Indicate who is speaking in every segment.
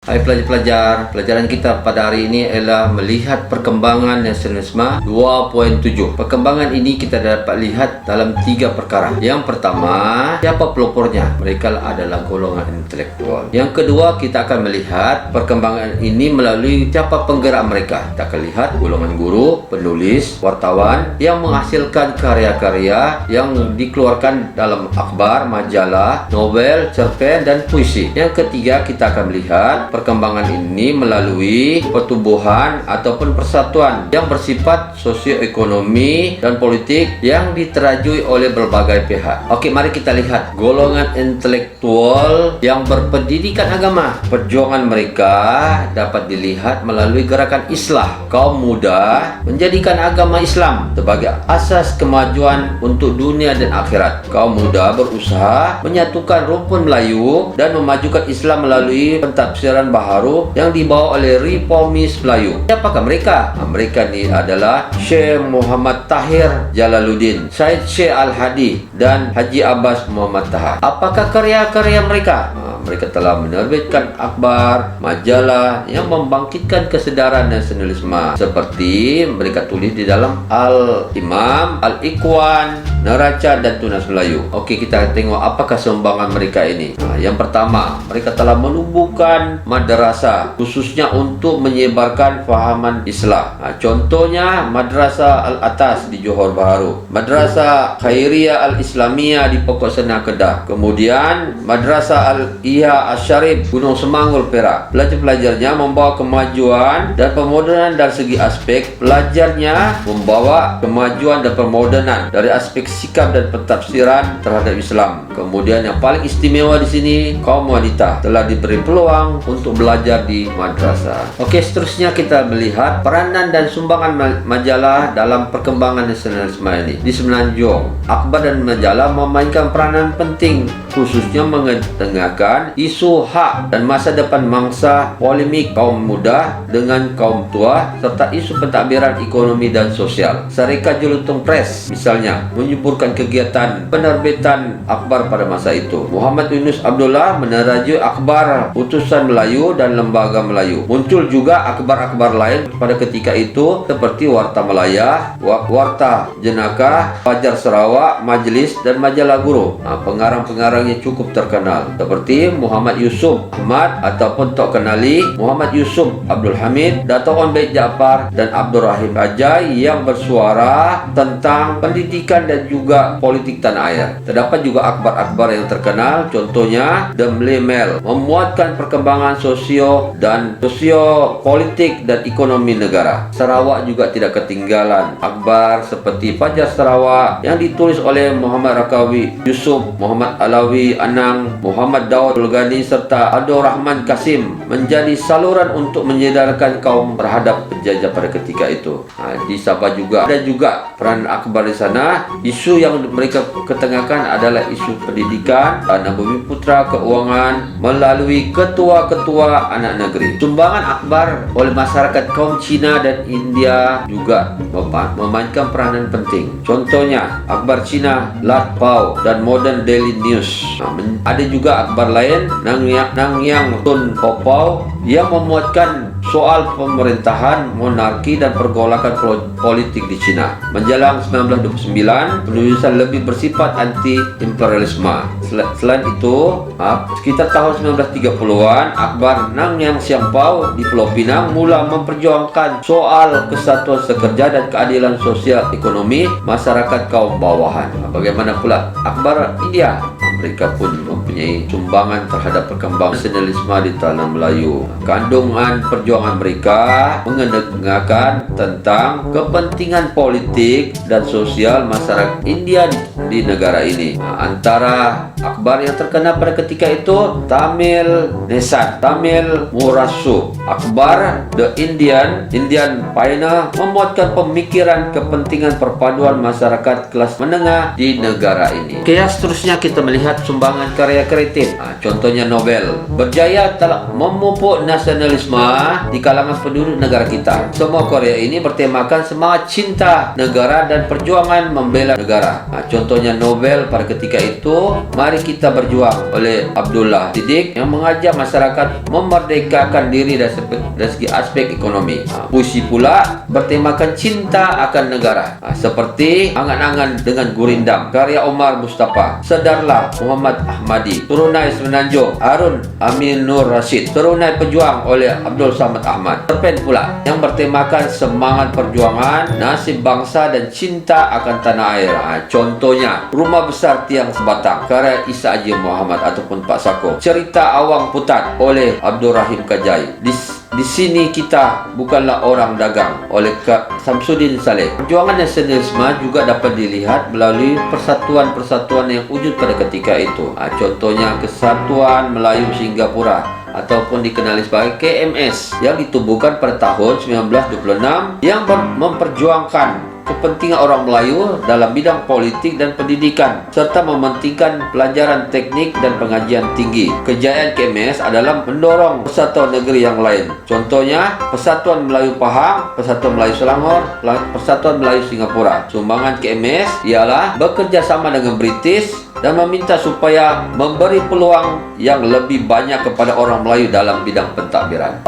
Speaker 1: Hai pelajar-pelajar, pelajaran kita pada hari ini adalah melihat perkembangan nasionalisme 2.7. Perkembangan ini kita dapat lihat dalam 3 perkara. Yang pertama, siapa pelopornya? Mereka adalah golongan intelektual. Yang kedua, kita akan melihat perkembangan ini melalui siapa penggerak mereka. Kita akan lihat golongan guru, penulis, wartawan yang menghasilkan karya-karya yang dikeluarkan dalam akhbar, majalah, novel, cerpen, dan puisi. Yang ketiga, kita akan melihat perkembangan ini melalui pertumbuhan ataupun persatuan yang bersifat sosioekonomi dan politik yang diterajui oleh berbagai pihak. Oke, mari kita lihat golongan intelektual yang berpendidikan agama. Perjuangan mereka dapat dilihat melalui gerakan islah kaum muda menjadikan agama Islam sebagai asas kemajuan untuk dunia dan akhirat. Kaum muda berusaha menyatukan rumpun Melayu dan memajukan Islam melalui pentafsiran baharu yang dibawa oleh reformis Melayu. Siapakah mereka? Mereka ni adalah Syekh Muhammad Tahir Jalaluddin, Syed Syekh Al-Hadi, dan Haji Abbas Muhammad Taha. Apakah karya-karya mereka? Mereka telah menerbitkan akhbar, majalah yang membangkitkan kesedaran nasionalisme seperti mereka tulis di dalam Al-Imam, Al-Ikhwan, Neraca, dan Tunas Melayu. Okey, kita tengok apakah sumbangan mereka ini. Yang pertama, mereka telah menubuhkan madrasah khususnya untuk menyebarkan fahaman Islam. Contohnya Madrasah Al-Atas di Johor Bahru, Madrasah Khairiyah Al-Islamiyah di Pokok Senang Kedah, kemudian Madrasah Al-Ihya Asy-Syarif Gunung Semanggul Perak. Pelajar-pelajarnya membawa kemajuan dan pemodenan dari segi aspek. Pelajarnya membawa kemajuan dan pemodenan dari aspek sikap dan pentafsiran terhadap Islam. Kemudian yang paling istimewa di sini, kaum wanita telah diberi peluang untuk belajar di madrasah. Okey, seterusnya kita melihat peranan dan sumbangan majalah dalam perkembangan nasionalisme ini. Di Semenanjung, akhbar dan majalah memainkan peranan penting, khususnya mengetengahkan isu hak dan masa depan mangsa, polemik kaum muda dengan kaum tua, serta isu pentadbiran ekonomi dan sosial. Syarikat Jelutong Press misalnya menyuburkan kegiatan penerbitan akhbar pada masa itu. Muhammad Yunus Abdullah menerajui akhbar Utusan Melayu dan Lembaga Melayu. Muncul juga akhbar-akhbar lain pada ketika itu seperti Warta Malaya, Warta Jenaka, Fajar Sarawak, Majlis, dan Majalah Guru. Pengarang-pengarangnya cukup terkenal seperti Muhammad Yusuf Ahmad ataupun Tok Kenali, Muhammad Yusuf Abdul Hamid, Dato' On Baik Jaafar, dan Abdul Rahim Ajai yang bersuara tentang pendidikan dan juga politik tanah air. Terdapat juga akhbar-akhbar yang terkenal, contohnya The Mail, memuatkan perkembangan politik dan ekonomi negara. Sarawak juga tidak ketinggalan akhbar seperti Fajar Sarawak yang ditulis oleh Muhammad Rakawi Yusuf, Muhammad Alawi Anang, Muhammad Daud Ghani, serta Abdul Rahman Kasim menjadi saluran untuk menyedarkan kaum terhadap penjajah pada ketika itu. Di Sabah juga ada juga peran akhbar di sana. Isu yang mereka ketengahkan adalah isu pendidikan, tanah bumi putra, keuangan melalui ketua-ketua anak negeri. Sumbangan akhbar oleh masyarakat kaum Cina dan India juga memainkan peranan penting. Contohnya akhbar Cina, Lat Pao, dan Modern Daily News. Ada juga akhbar lain, Nangyang Tun Popao, yang memuatkan soal pemerintahan, monarki, dan pergolakan politik di Cina. Menjelang 1929, penulisan lebih bersifat anti-imperialisme. Selain itu, sekitar tahun 1930-an, akhbar Nangyang Siampao di Pulau Pinang mula memperjuangkan soal kesatuan sekerja dan keadilan sosial ekonomi masyarakat kaum bawahan. Bagaimana pula akhbar India? Mereka pun mempunyai sumbangan terhadap perkembangan nasionalisme di tanah Melayu. Kandungan perjuangan mereka mengedepankan tentang kepentingan politik dan sosial masyarakat India di negara ini. Antara akhbar yang terkenal pada ketika itu Tamil Nesan, Tamil Murasu, akhbar The Indian Pioneer memuatkan pemikiran kepentingan perpaduan masyarakat kelas menengah di negara ini. Seterusnya kita melihat sumbangan karya kreatif. Contohnya Nobel. Berjaya telah memupuk nasionalisme di kalangan penduduk negara kita. Semua karya ini bertemakan semangat cinta negara dan perjuangan membela negara. Contohnya Nobel pada ketika itu, Mari Kita Berjuang oleh Abdullah Siddiq yang mengajak masyarakat memerdekakan diri dari segi aspek ekonomi. Puisi pula bertemakan cinta akan negara, seperti Angan-angan dengan Gurindam karya Omar Mustafa, Sedarlah Muhammad Ahmadi, Turunai Semenanjung Harun Amin Nur Rashid, Serunai Pejuang oleh Abdul Samad Ahmad. Cerpen pula yang bertemakan semangat perjuangan, nasib bangsa dan cinta akan tanah air. Contohnya Rumah Besar Tiang Sebatang karya Isa Haji Muhammad ataupun Pak Sako, Cerita Awang Putat oleh Abdul Rahim Kajai, Di Sini Kita Bukanlah Orang Dagang oleh Kak Samsudin Saleh. Perjuangan nasionalisme juga dapat dilihat melalui persatuan-persatuan yang wujud pada ketika itu. Contohnya Kesatuan Melayu Singapura ataupun dikenali sebagai KMS yang ditubuhkan pada tahun 1926 yang memperjuangkan kepentingan orang Melayu dalam bidang politik dan pendidikan serta mementingkan pelajaran teknik dan pengajian tinggi. Kejayaan KMS adalah mendorong persatuan negeri yang lain. Contohnya Persatuan Melayu Pahang, Persatuan Melayu Selangor, Persatuan Melayu Singapura. Sumbangan KMS ialah bekerja sama dengan British dan meminta supaya memberi peluang yang lebih banyak kepada orang Melayu dalam bidang pentadbiran.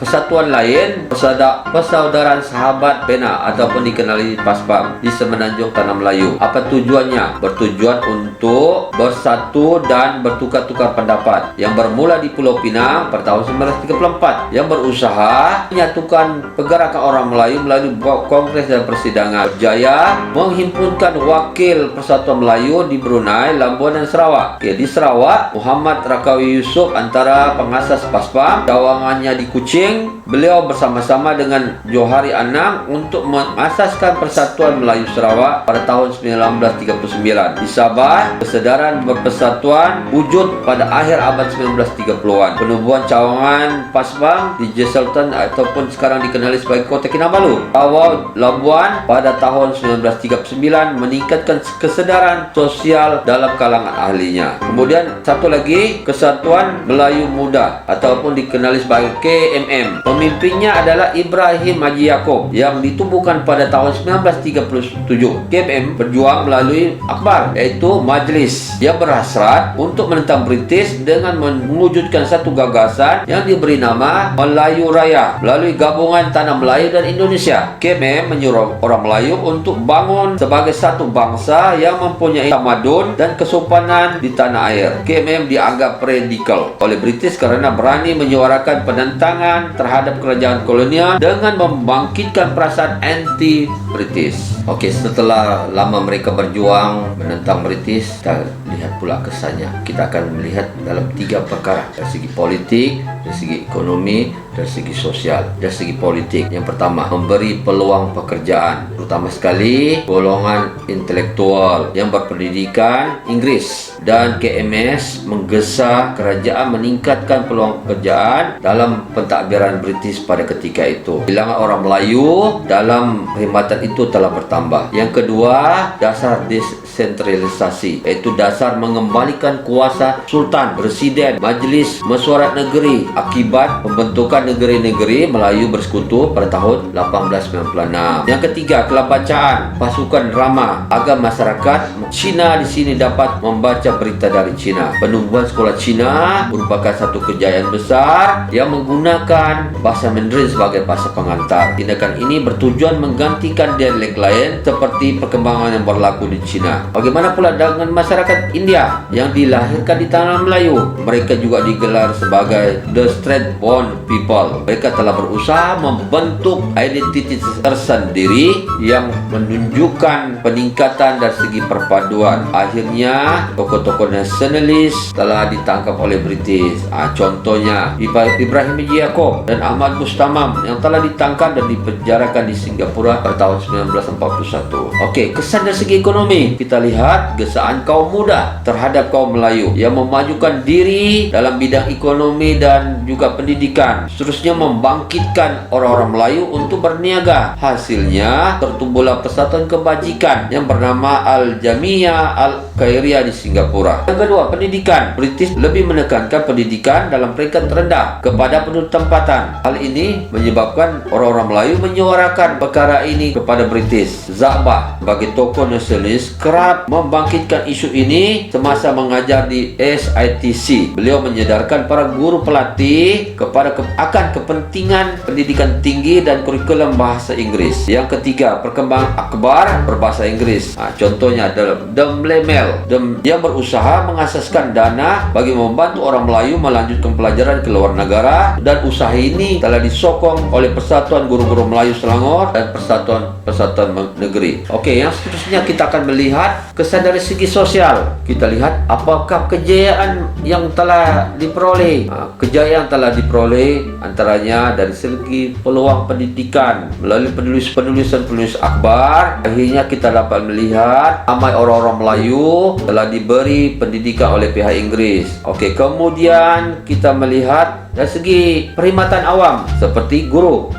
Speaker 1: Persatuan lain, Persaudaraan Sahabat Pena ataupun dikenali PASPAM di Semenanjung Tanah Melayu. Apa tujuannya? Bertujuan untuk bersatu dan bertukar-tukar pendapat yang bermula di Pulau Pinang pada tahun 1934 yang berusaha menyatukan pergerakan orang Melayu melalui kongres dan persidangan. Berjaya menghimpunkan wakil Persatuan Melayu di Brunei, Labuan dan Sarawak. Di Sarawak, Muhammad Rakawi Yusuf antara pengasas PASPAM, cawangannya di Kuching. Beliau bersama-sama dengan Johari Anang untuk mengasaskan Persatuan Melayu Sarawak pada tahun 1939. Di Sabah, kesedaran berpersatuan wujud pada akhir abad 1930-an. Penubuhan cawangan PASPAM di Jesselton ataupun sekarang dikenali sebagai Kota Kinabalu, Tawau, Labuan pada tahun 1939 meningkatkan kesedaran sosial dalam kalangan ahlinya. Kemudian satu lagi, Kesatuan Melayu Muda ataupun dikenali sebagai KMM. Pemimpinnya adalah Ibrahim Haji Yaakob yang ditubuhkan pada tahun 1937. KMM berjuang melalui akbar, yaitu majlis yang berhasrat untuk menentang British dengan mewujudkan satu gagasan yang diberi nama Melayu Raya melalui gabungan Tanah Melayu dan Indonesia. KMM menyuruh orang Melayu untuk bangun sebagai satu bangsa yang mempunyai tamadun dan kesopanan di tanah air. KMM dianggap radikal oleh British karena berani menyuarakan penentangan terhadap kerajaan kolonial dengan membangkitkan perasaan anti-British. Setelah lama mereka berjuang menentang British, kita lihat pula kesannya. Kita akan melihat dalam 3 perkara, dari segi politik, dari segi ekonomi, dari segi sosial. Dari segi politik, yang pertama, memberi peluang pekerjaan, terutama sekali golongan intelektual yang berpendidikan Inggris, dan KMS menggesa kerajaan meningkatkan peluang pekerjaan dalam pentadbiran British pada ketika itu. Bilangan orang Melayu dalam perkhidmatan itu telah bertambah. Yang kedua, dasar desentralisasi, yaitu dasar mengembalikan kuasa sultan, presiden, majlis mesyuarat negeri akibat pembentukan negeri-negeri Melayu bersekutu pada tahun 1896. Yang ketiga, kelabacaan pasukan drama agar masyarakat Cina di sini dapat membaca berita dari Cina. Penubuhan sekolah Cina merupakan satu kejayaan besar yang menggunakan bahasa Mandarin sebagai bahasa pengantar. Tindakan ini bertujuan menggantikan dialek lain seperti perkembangan yang berlaku di Cina. Bagaimana pula dengan masyarakat India yang dilahirkan di tanah Melayu? Mereka juga digelar sebagai the Strait-born people. Mereka telah berusaha membentuk identitas tersendiri yang menunjukkan peningkatan dari segi perpaduan. Akhirnya, tokoh-tokoh nasionalis telah ditangkap oleh British. Contohnya Ibrahim Haji Yaakob dan Ahmad Mustamam yang telah ditangkap dan dipenjarakan di Singapura pada tahun 1941. Kesan dari segi ekonomi, kita lihat gesaan kaum muda terhadap kaum Melayu yang memajukan diri dalam bidang ekonomi dan dan juga pendidikan. Seterusnya membangkitkan orang-orang Melayu untuk berniaga. Hasilnya tertumbuhlah persatuan kebajikan yang bernama Al-Jamiyah Al-Khairiyah di Singapura. Yang kedua, pendidikan. British lebih menekankan pendidikan dalam peringkat terendah kepada penduduk tempatan. Hal ini menyebabkan orang-orang Melayu menyuarakan perkara ini kepada British. Zakbah sebagai tokoh nasionalis kerap membangkitkan isu ini semasa mengajar di SITC. Beliau menyedarkan para guru pelatih akan kepentingan pendidikan tinggi dan kurikulum bahasa Inggris. Yang ketiga, perkembangan akhbar berbahasa Inggris. Contohnya adalah The Mlemel yang berusaha mengasaskan dana bagi membantu orang Melayu melanjutkan pelajaran ke luar negara, dan usaha ini telah disokong oleh Persatuan Guru-Guru Melayu Selangor dan Persatuan Negeri. Oke, yang seterusnya kita akan melihat kesan dari segi sosial. Kita lihat apakah kejayaan yang telah diperoleh. Kejayaan telah diperoleh antaranya dari segi peluang pendidikan melalui penulis akhbar. Akhirnya kita dapat melihat ramai orang-orang Melayu telah diberi pendidikan oleh pihak Inggris. Oke, kemudian kita melihat dari segi perkhidmatan awam seperti guru.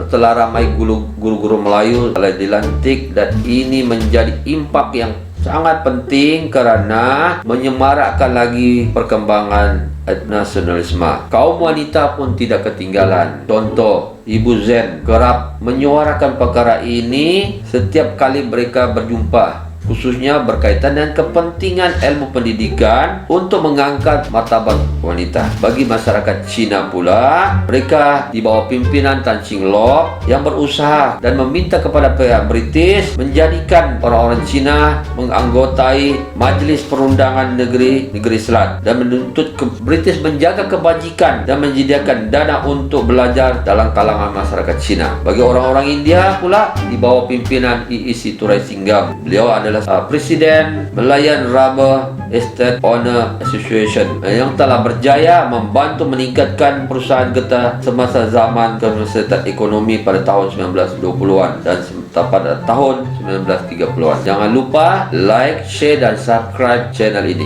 Speaker 1: Telah ramai guru-guru Melayu telah dilantik, dan ini menjadi impak yang sangat penting kerana menyemarakkan lagi perkembangan nasionalisme. Kaum wanita pun tidak ketinggalan. Contoh, Ibu Zen kerap menyuarakan perkara ini setiap kali mereka berjumpa, khususnya berkaitan dengan kepentingan ilmu pendidikan untuk mengangkat martabat wanita. Bagi masyarakat Cina pula, mereka di bawah pimpinan Tan Ching Lock yang berusaha dan meminta kepada pihak British menjadikan orang-orang Cina menganggotai Majlis Perundangan Negeri Selat, dan menuntut British menjaga kebajikan dan menyediakan dana untuk belajar dalam kalangan masyarakat Cina. Bagi orang-orang India pula di bawah pimpinan I.E.C. Turai Singgam, beliau adalah Presiden Malayan Rubber Estate Owner Association yang telah berjaya membantu meningkatkan perusahaan getah semasa zaman kemerdekaan ekonomi pada tahun 1920-an dan pada tahun 1930-an. Jangan lupa like, share dan subscribe channel ini.